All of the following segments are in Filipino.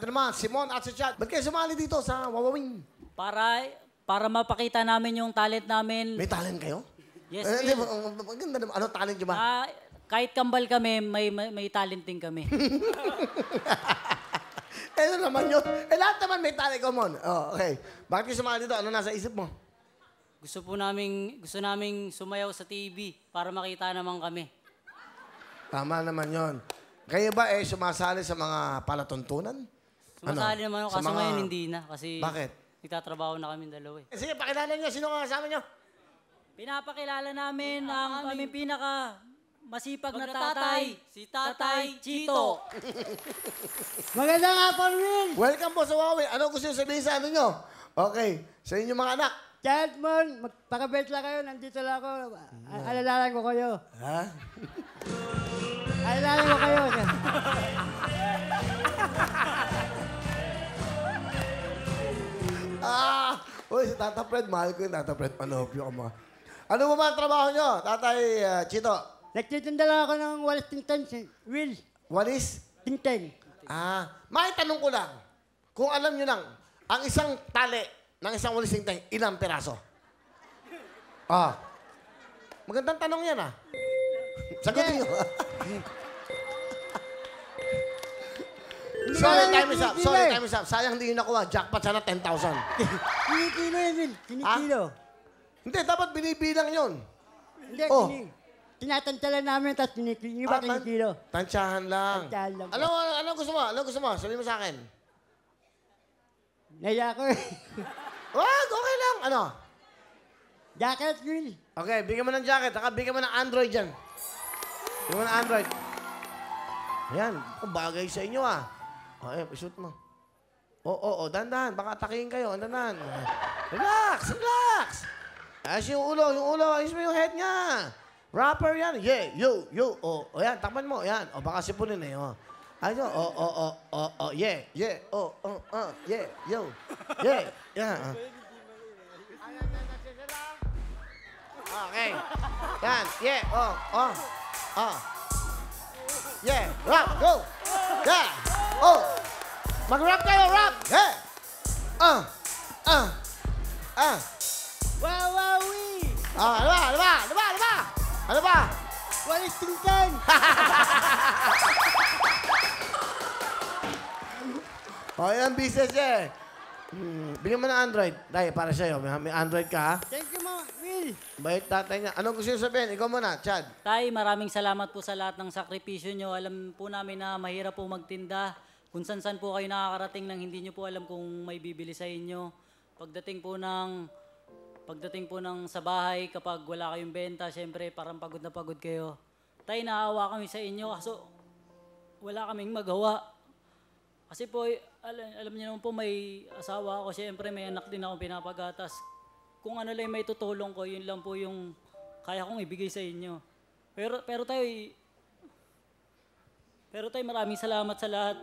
Ito naman, Simon at si Chad. Ba't kayo sumali dito sa Wawawing? Para mapakita namin yung talent namin. May talent kayo? Yes, Will. Will. Maganda naman. Ano talent nyo ba? Kahit kambal kami, may talent din kami. Ano naman yun? Lahat naman may talent common. Oh, okay. Bakit kayo sumali dito? Ano nasa isip mo? Gusto naming sumayaw sa TV para makita naman kami. Tama naman yon. Kayo ba sumasali sa mga palatuntunan? Sumasali naman ako, kaso ngayon hindi na. Kasi Bakit? nagtatrabaho na kami dalawa eh. Sige, pakilala nyo. Sino ang kasama nyo? Pinapakilala namin ang aming pinaka masipag na tatay, si Tatay Chito. Magandang hapon, Will. Welcome po sa Huawei. Ano gusto nyo sabihin sa ano nyo? Okay. Sa inyong mga anak. Chadmon, magpakabait lang kayo. Nandito lang ako. Alalalan ko kayo. Ha? Alalalan ko kayo. Uy, si Tata Fred. Mahal ko yung Tata Fred. Panopyo ka mga. Ano mo ba ang trabaho nyo, Tatay Chito? Nagtitinda lang ako ng walis tingten, Will. Walis? Tingten. May tanong ko lang. Kung alam nyo lang, ang isang tali ng isang walis tingteng, ilang peraso? Magandang tanong yan, Sagutin nyo. Sorry, time is up. Sorry, time is up. Sayang hindi yun nakuha. Jackpot sana 10,000. Kinikilo yun, Will. Kinikilo. Hindi, dapat binibilang yun. Hindi, Oh. tinatantalan namin, tapos kinikilo. Iba kinikilo. Tansyahan lang. Tansyahan lang. Ano gusto mo? Ano gusto mo? Sabihin mo sa akin. Naya ko eh. Wag, okay lang. Ano? Jacket, Will. Okay, bigyan mo ng jacket. Saka bigyan mo ng Android dyan. Bigyan mo ng Android. Ayan, bagay sa inyo shoot mo. Dandan. Baka atakihin kayo. Dandan. Relax, relax. Ayos yung ulo. Ayos mo yung head niya. Rapper yan. Yeah, yo. Ayan, takpan mo. Ayan. Baka sipunin Ayos yun. Yeah. Yeah, yo. Yeah. Yeah. Okay. Yan. Yeah. Yeah. Rap. Go. Yeah. Mag-rap kayo. Rap. Yeah. Wawawi! Ano ba? Walis tingten! Yan business niya Bigyan mo ng Android. Dahil para sa'yo. May Android ka, ha? Thank you, Will. Bait tatay niya. Anong gusto niyo sabihin? Ikaw muna, Chad. Tay, maraming salamat po sa lahat ng sakripisyo nyo. Alam po namin na mahirap po magtinda. Kung san-san po kayo nakakarating nang hindi nyo po alam kung may bibili sa inyo. Pagdating po ng sa bahay, kapag wala kayong benta, syempre parang pagod na pagod kayo. Tay, naawa kami sa inyo kaso wala kaming magawa. Kasi po, alam niyo naman po may asawa ako, syempre may anak din ako pinapagatas. Kung ano lang may tutulong ko, yun lang po yung kaya kong ibigay sa inyo. Pero tayo maraming salamat sa lahat.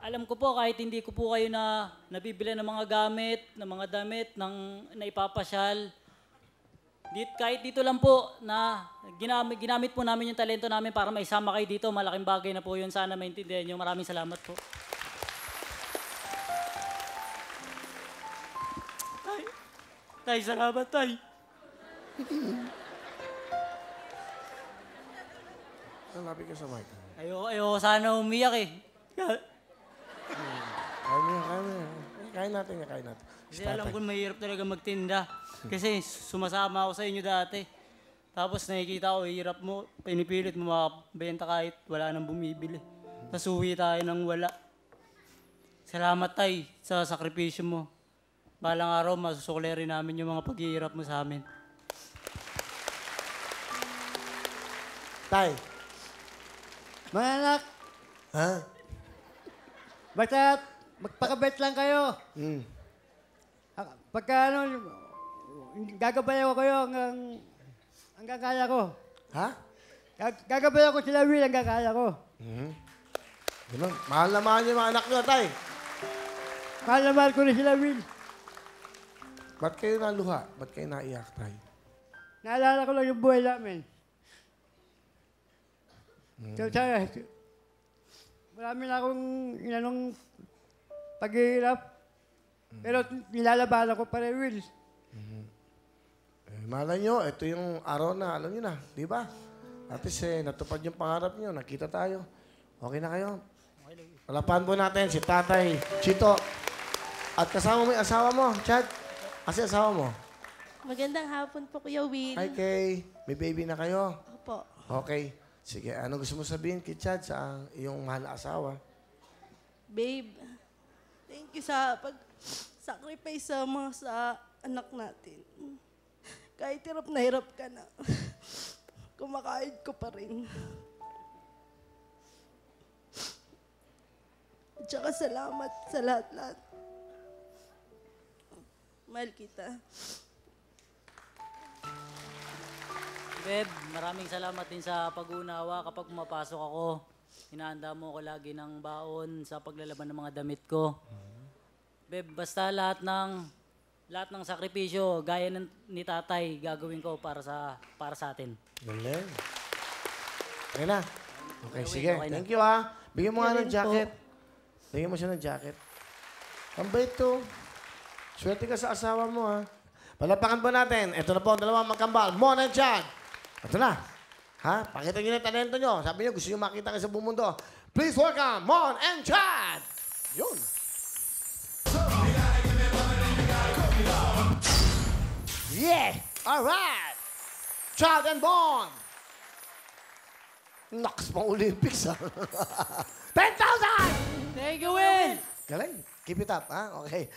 Alam ko po kahit hindi ko po kayo nabibili ng mga gamit, ng mga damit, na ipapasyal. Kahit dito lang po na ginamit po namin yung talento namin para maisama kayo dito. Malaking bagay na po yun. Sana maintindihan nyo. Maraming salamat po. Tay, salamat, tay. Lapit ka sa mic. Ayoko sana umiyak eh. Kaya natin. Kasi alam ko mahirap talaga magtinda. Kasi sumasama ako sa inyo dati. Tapos nakikita ko, hirap mo, pinipilit mo makabenta kahit wala nang bumibili. Tapos uwi tayo nang wala. Salamat tay sa sakripisyo mo. Balang araw, masusukli rin namin yung mga paghihirap mo sa amin. Tay. Mga anak, basta magpakabait lang kayo. Pagka gagabayan ko kayo hanggang kaya ko. Ha? Gagabayan ko sila, Will, hanggang kaya ko. Ganun. Mahal na mahal yung mga anak nyo, tay. Mahal na mahal ko rin sila, Will. Ba't kayo naluha? Ba't kayo naiyak, tay? Naalala ko lang yung buhay namin. So, marami na akong inanong paghihirap. Pero nilalabanan ko pa rin, Will. Malay nyo, ito yung araw na, alam nyo na, di ba? At least, natupad yung pangarap nyo, nakita tayo. Okay na kayo? Palapahan po natin si Tatay Chito. At kasama mo yung asawa mo, Chad. Kasi asawa mo. Magandang hapon po, Kuya Will. Hi, Kay. May baby na kayo. Opo. Okay. Sige, ano gusto mo sabihin kay Chad sa iyong mahal na asawa? Babe, thank you sa pag-sacrifice sa anak natin. Kahit hirap na hirap ka na, kumakain ko pa rin. At saka salamat sa lahat-lahat. Mahal kita. Beb, maraming salamat din sa pag-unawa. Kapag pumapasok ako, hinahanda mo ko lagi ng baon sa paglalaban ng mga damit ko. Beb, basta lahat ng sakripisyo, gaya ni tatay, gagawin ko para sa atin. Galing. Okay na. Okay, sige. okay na. Thank you, ha. Bigyan mo nga ng Galing jacket. Bigyan mo siya ng jacket. Ang bait to. Swerte ka sa asawa mo, ha. Palapakan po natin. Ito na po ang dalawang magkambal. Mon and Chad. Ito na. Ha? Pakita nyo na yung talento nyo. Sabi nyo, gusto nyo makita kayo sa buong mundo. Please welcome Mon and Chad. Yun. Yeah! All right! Chad and Bon! Naks pang Olympics, ha? 10,000! Thank you, Will! Galing. Keep it up, ha? Okay.